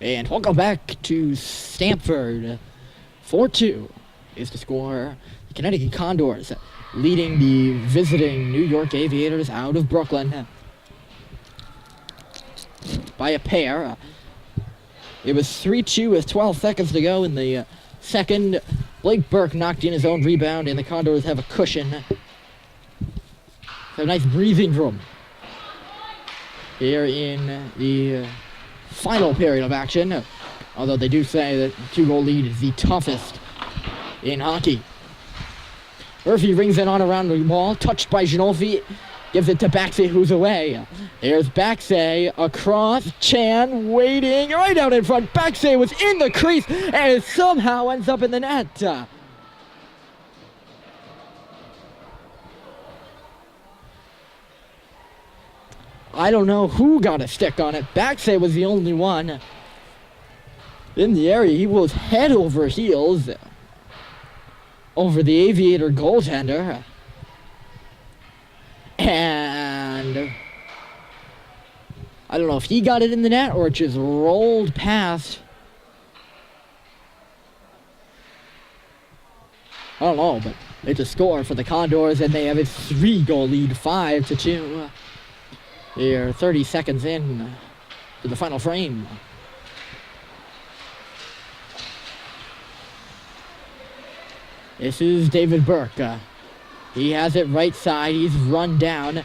And welcome back to Stamford. 4-2 is the score. The Connecticut Condors leading the visiting New York Aviators out of Brooklyn by a pair. It was 3-2 with 12 seconds to go in the second. Blake Burke knocked in his own rebound, and the Condors have a cushion. Have a nice breathing room here in the final period of action, although they do say that 2-goal lead is the toughest in hockey. Murphy rings it on around the wall, touched by Ginolfi, gives it to Baxey, who's away. There's Baxey across, Chan waiting right out in front. Baxey was in the crease and it somehow ends up in the net. I don't know who got a stick on it. Baxey was the only one in the area. He was head over heels over the Aviator goaltender. And I don't know if he got it in the net or it just rolled past. I don't know, but it's a score for the Condors, and they have a 3-goal lead, 5-2. They're 30 seconds in to the final frame. This is David Burke. He has it right side. He's run down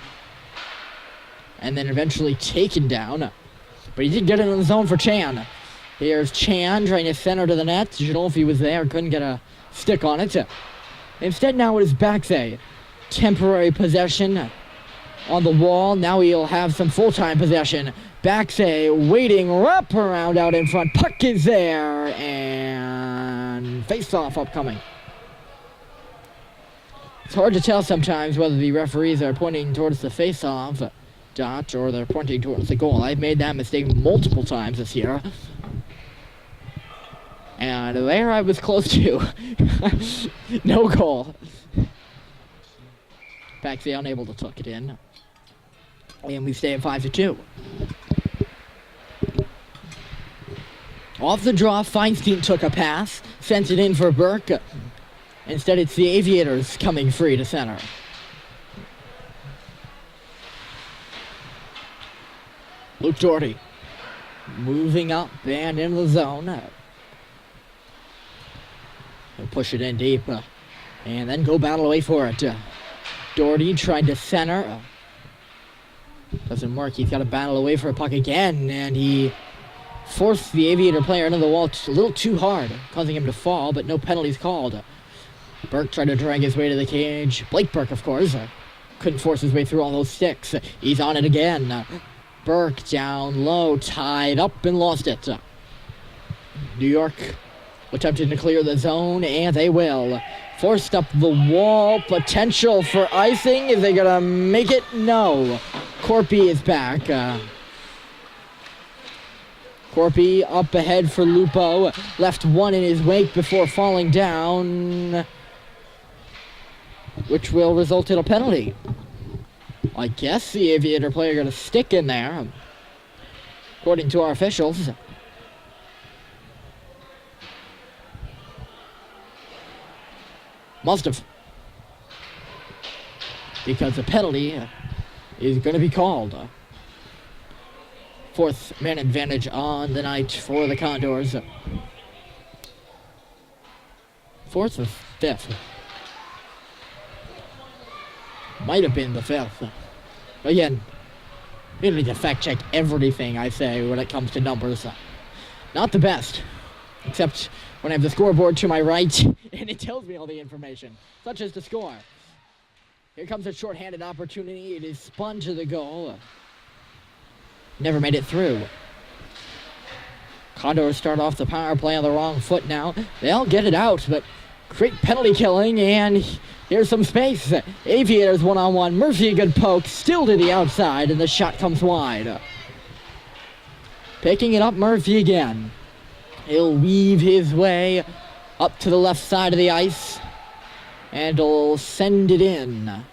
and then eventually taken down. But he did get it in the zone for Chan. Here's Chan trying to center to the net. Ginolfi was there, couldn't get a stick on it. Instead, now it is Baxey. Temporary possession on the wall. Now he'll have some full-time possession. Baxey waiting, wrap around out in front. Puck is there, and face-off upcoming. It's hard to tell sometimes whether the referees are pointing towards the face-off dot or they're pointing towards the goal. I've made that mistake multiple times this year. And there I was close to. No goal. Baxey unable to tuck it in. And we stay at 5-2. Off the draw, Feinstein took a pass, sent it in for Burke. Instead, it's the Aviators coming free to center. Luke Doherty moving up and into the zone. He'll push it in deep and then go battle away for it. Doherty tried to center. Doesn't work. He's got to battle away for a puck again, and he forced the Aviator player into the wall a little too hard, causing him to fall, but no penalties called. Burke tried to drag his way to the cage. Blake Burke, of course, couldn't force his way through all those sticks. He's on it again. Burke down low, tied up and lost it. New York attempting to clear the zone, and they will. Forced up the wall, potential for icing. Is they gonna make it? No. Corpy is back. Corpy up ahead for Lupo. Left one in his wake before falling down, which will result in a penalty. I guess the Aviator player got a stick in there, according to our officials. Must have, because the penalty is going to be called. Fourth man advantage on the night for the Condors. Fourth or fifth? Might have been the fifth. Again, you don't need to fact check everything I say when it comes to numbers. Not the best, except when I have the scoreboard to my right and it tells me all the information, such as the score. Here comes a shorthanded opportunity. It is spun to the goal. Never made it through. Condors start off the power play on the wrong foot now. They'll get it out, but great penalty killing, and here's some space. Aviators one-on-one. Murphy, a good poke, still to the outside, and the shot comes wide. Picking it up, Murphy again. He'll weave his way up to the left side of the ice, and he'll send it in.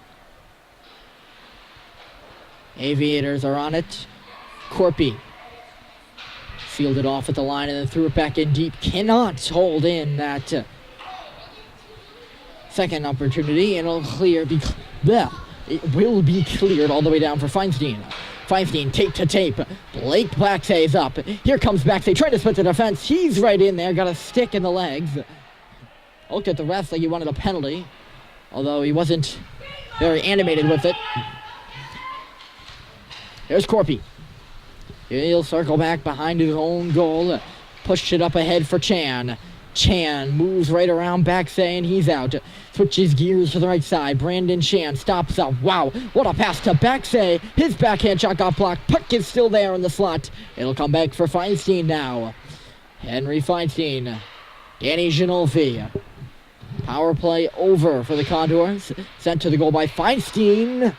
Aviators are on it. Corpy Sealed it off at the line and then threw it back in deep. Cannot hold in that second opportunity, and it'll clear. It will be cleared all the way down for Feinstein. Feinstein, tape to tape. Blake Baxay is up. Here comes Baxay, trying to split the defense. He's right in there, got a stick in the legs. Looked at the ref like he wanted a penalty, although he wasn't very animated with it. There's Corpy. He'll circle back behind his own goal. Pushed it up ahead for Chan. Chan moves right around Baxay and he's out. Switches gears to the right side. Brandon Chan stops up. Wow, what a pass to Baxay. His backhand shot got blocked. Puck is still there in the slot. It'll come back for Feinstein now. Henry Feinstein. Danny Ginolfi. Power play over for the Condors. Sent to the goal by Feinstein.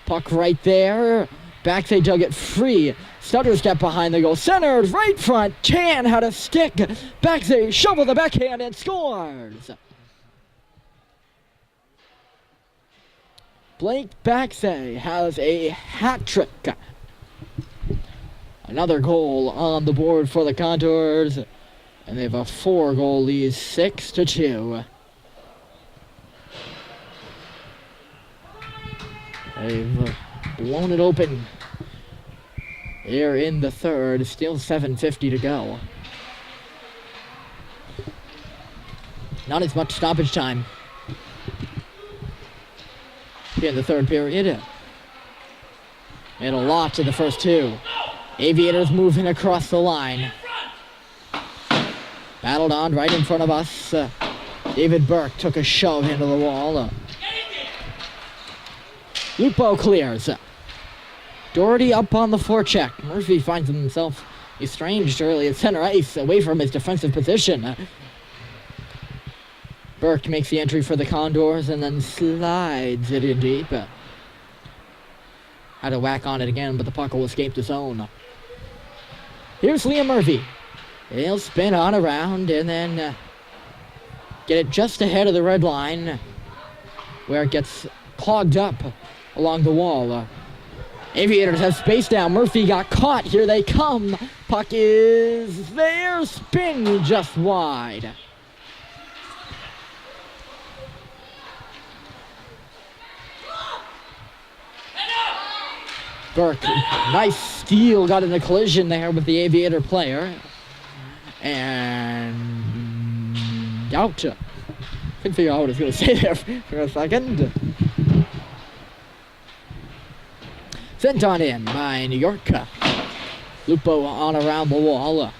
Puck right there. Baxay dug it free. Stutter step behind the goal. Centered right front. Chan had a stick. Baxay shoveled the backhand and scores. Blake Baxay has a hat trick. Another goal on the board for the Condors. And they have a 4-goal lead, 6-2. They've blown it open here in the third. Still 7:50 to go. Not as much stoppage time here in the third period. And a lot to the first two. Aviators moving across the line. Battled on right in front of us. David Burke took a shove into the wall. Lupo clears. Doherty up on the forecheck. Murphy finds himself estranged early at center ice, away from his defensive position. Burke makes the entry for the Condors and then slides it in deep. Had to whack on it again, but the puck will escape the zone. Here's Liam Murphy. He'll spin on around and then get it just ahead of the red line, where it gets clogged up along the wall. Aviators have space now. Murphy got caught. Here they come. Puck is there. Spin just wide. Burke, nice steal. Got in a collision there with the Aviator player. And out. Couldn't figure out what I was going to say there for a second. Sent on in by New York. Lupo on around the wall.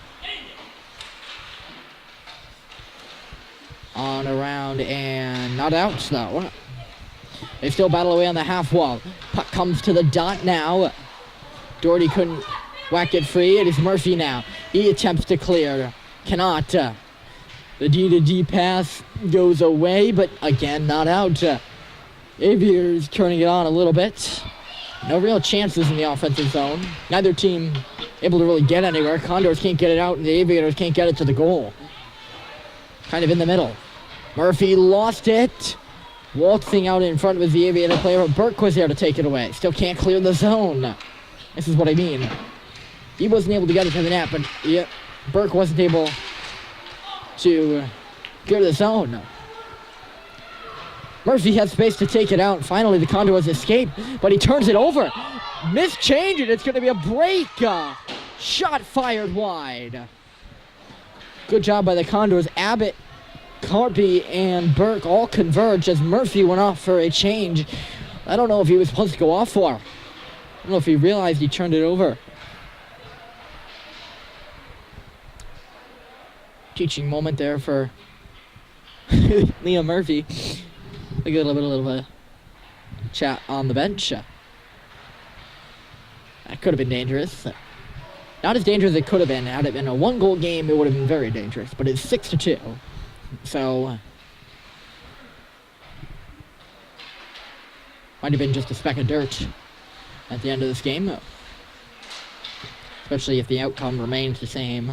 On around and not out though. They still battle away on the half wall. Puck comes to the dot now. Doherty couldn't whack it free. It is Murphy now. He attempts to clear. Cannot. The D-to-D pass goes away, but again, not out. Aviators turning it on a little bit. No real chances in the offensive zone. Neither team able to really get anywhere. Condors can't get it out, and the Aviators can't get it to the goal. Kind of in the middle. Murphy lost it. Waltzing out in front was the Aviator player, but Burke was there to take it away. Still can't clear the zone. This is what I mean. He wasn't able to get it to the net, but yeah, Burke wasn't able to clear the zone. Murphy had space to take it out. Finally, the Condors escape, but he turns it over. Mischanged it. It's going to be a break. Shot fired wide. Good job by the Condors. Abbott, Carpy, and Burke all converge as Murphy went off for a change. I don't know if he was supposed to go off for. I don't know if he realized he turned it over. Teaching moment there for Liam Murphy. A little bit of a chat on the bench. That could have been dangerous. Not as dangerous as it could have been. Had it been a 1-goal game, it would have been very dangerous. But it's 6-2. So might have been just a speck of dirt at the end of this game. Especially if the outcome remains the same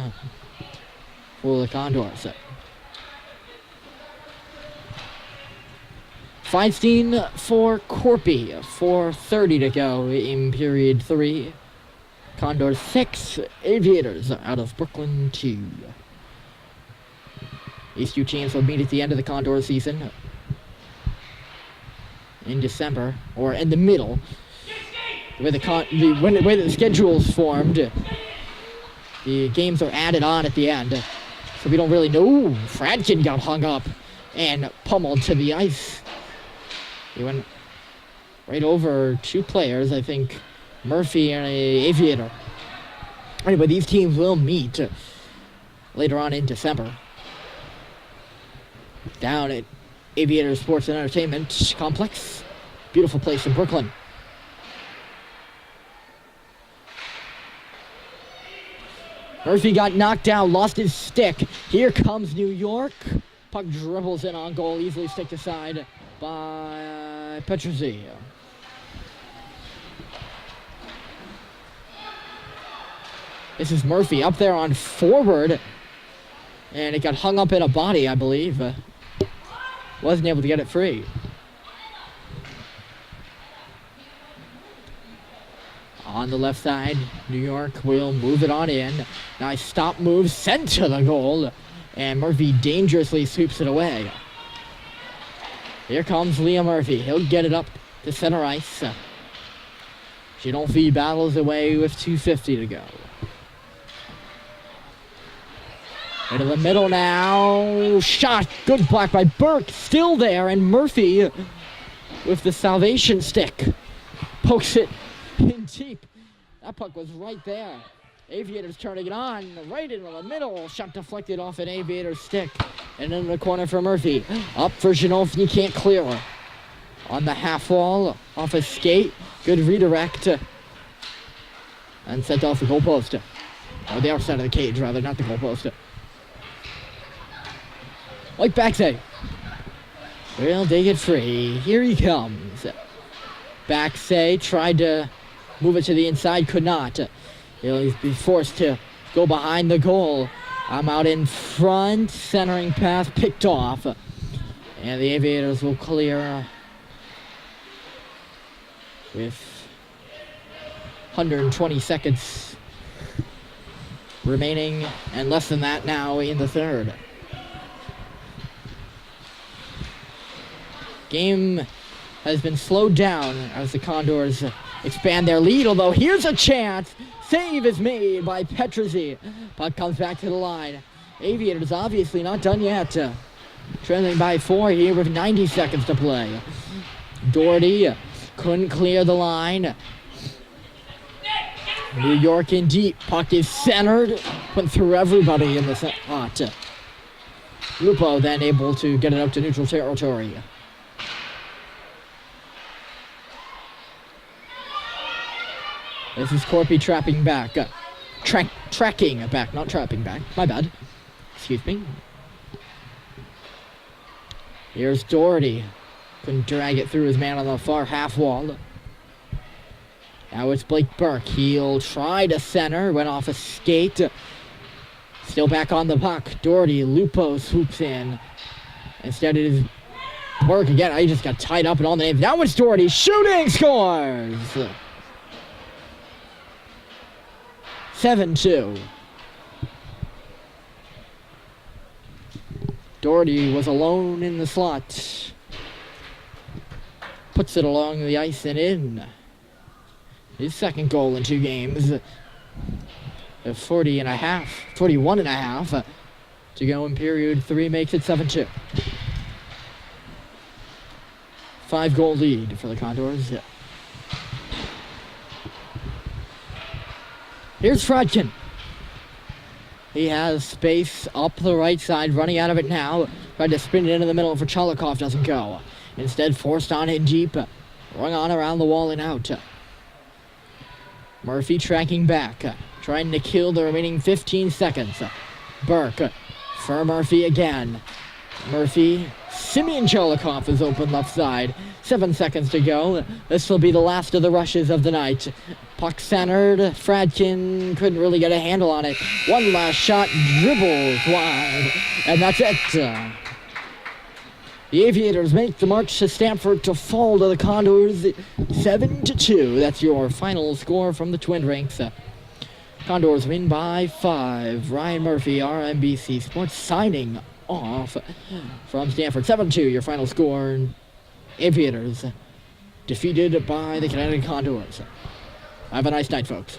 for the Condors. Feinstein for Corpy. 4:30 to go in period 3. Condors 6, Aviators out of Brooklyn 2. These two teams will meet at the end of the Condor season in December, or in the middle. The way the schedule's formed, the games are added on at the end, so we don't really know. Fradkin got hung up and pummeled to the ice. He went right over two players, I think, Murphy and an Aviator. Anyway, these teams will meet later on in December down at Aviators Sports and Entertainment Complex. Beautiful place in Brooklyn. Murphy got knocked down, lost his stick. Here comes New York. Puck dribbles in on goal, easily sticked aside by Petruzzi. This is Murphy up there on forward. And it got hung up in a body, I believe. Wasn't able to get it free. On the left side, New York will move it on in. Nice stop move sent to the goal. And Murphy dangerously sweeps it away. Here comes Liam Murphy. He'll get it up to center ice. Ginolfi battles away with 2:50 to go. Into the middle now. Shot. Good block by Burke. Still there. And Murphy with the salvation stick pokes it in deep. That puck was right there. Aviators turning it on. Right into the middle. Shot deflected off an Aviator stick. And in the corner for Murphy. Up for Ginolfi. Can't clear. On the half wall. Off a skate. Good redirect. And sent off the goalpost. Or the outside of the cage, rather. Not the goalpost. Like Baxay. Well, they get free. Here he comes. Baxay tried to move it to the inside, could not. He'll be forced to go behind the goal. I'm out in front. Centering pass picked off. And the Aviators will clear with 120 seconds remaining, and less than that now in the third. Game has been slowed down as the Condors expand their lead, although here's a chance. Save is made by Petruzzi. Puck comes back to the line. Aviators obviously not done yet. Trailing by 4 here with 90 seconds to play. Doherty couldn't clear the line. New York in deep. Puck is centered. Went through everybody in the spot. Lupo then able to get it up to neutral territory. This is Corpy trapping back. Tracking back, not trapping back. My bad. Excuse me. Here's Doherty. Couldn't drag it through his man on the far half wall. Now it's Blake Burke. He'll try to center. Went off a skate. Still back on the puck. Doherty. Lupo swoops in. Instead it is Burke again. He just got tied up in all the names. Now it's Doherty. Shooting. Scores. 7-2. Doherty was alone in the slot. Puts it along the ice and in. His second goal in 2 games. 41 and a half to go in period 3 makes it 7-2. 5-goal lead for the Condors. Here's Fradkin. He has space up the right side, running out of it now. Tried to spin it into the middle for Chalikov, doesn't go. Instead, forced on in deep. Rung on around the wall and out. Murphy tracking back, trying to kill the remaining 15 seconds. Burke for Murphy again. Murphy, Simeon Chalikov is open left side. 7 seconds to go. This will be the last of the rushes of the night. Puck centered. Fradkin couldn't really get a handle on it. One last shot, dribbles wide. And that's it. The Aviators make the march to Stamford to fall to the Condors 7-2. That's your final score from the Twin Rinks. Condors win by 5. Ryan Murphy, RMBC Sports, signing off from Stamford. 7-2, your final score. Aviators defeated by the CT Condors. Have a nice night, folks.